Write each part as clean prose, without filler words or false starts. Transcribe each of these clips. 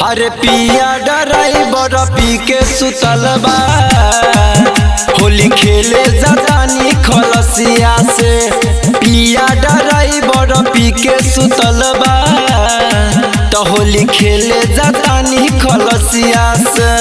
अरे पिया ड्राइवर पी के सुतल बा, होली खेले जातानी खलसिया से। पिया ड्राइवर पी के सुतल बा, तो होली खेले जातानी खलसिया से।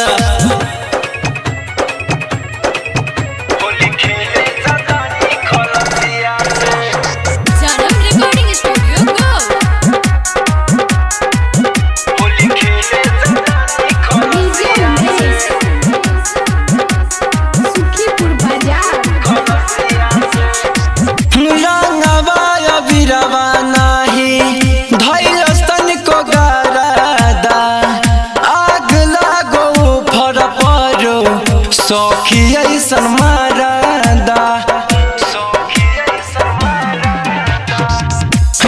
सखी ऐसन मारदा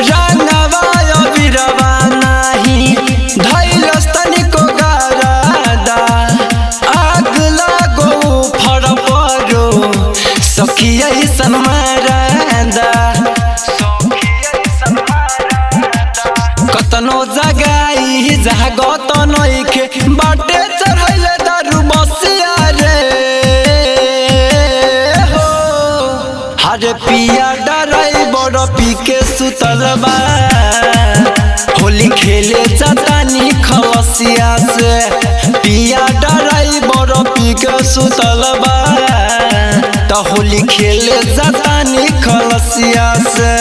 रंगवा बिरवा नाही धैलस तनिको गरादा, आग लागो फर परो सखी ऐसन मारदा। कतनो जगाई जागत नइखे बाटे चढ़ैले दारू बसिया रे हो। हरे पिया ड्राइवर पी के सुतल बा, होली खेले जातानी खलसिया से। पिया ड्राइवर पी के सुतल बा, तो होली खेले जातानी खलसिया से।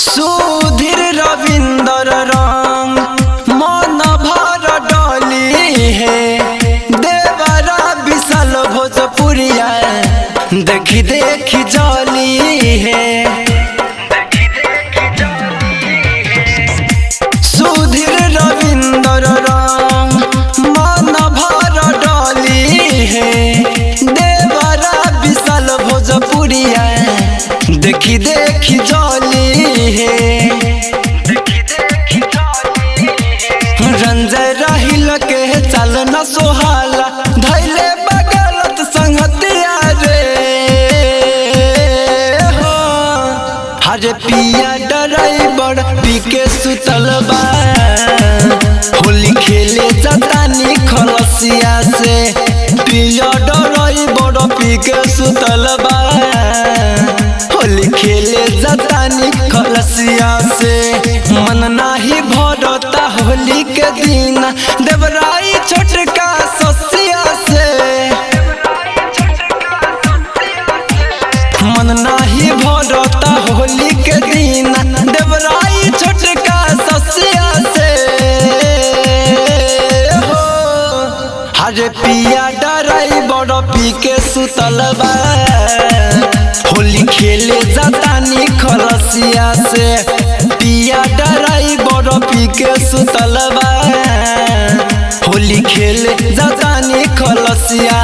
सुधीर रविंदर रंग मन भर डली है, देवरा विशाल भोजपुरिया देखी देखी जली है। सुधीर रविंदर रंग मन भर डली है, देवरा विशाल भोजपुरिया देखी देखी जली है। रंजय राहिल के चल न सोहाला, धैले बगलत संगतिया रे हो। हरे पिया ड्राइवर पी के सुतल बा, होली खेले जातानी खलसिया से। पिया ड्राइवर पी के सुतल बा, होली खेले जातानी खलसिया से। मन नाही भरता होली के दिन देवराई छोटका ससिया से। मन नाही भरता होली के दिन देवराई छोटका ससिया से हो। हरे पिया ड्राइवर पी के सुतल बा, होली खेले जातानी खलसिया से। पिया ड्राइवर पी के सुतल बा, होली खेले जातानी खलसिया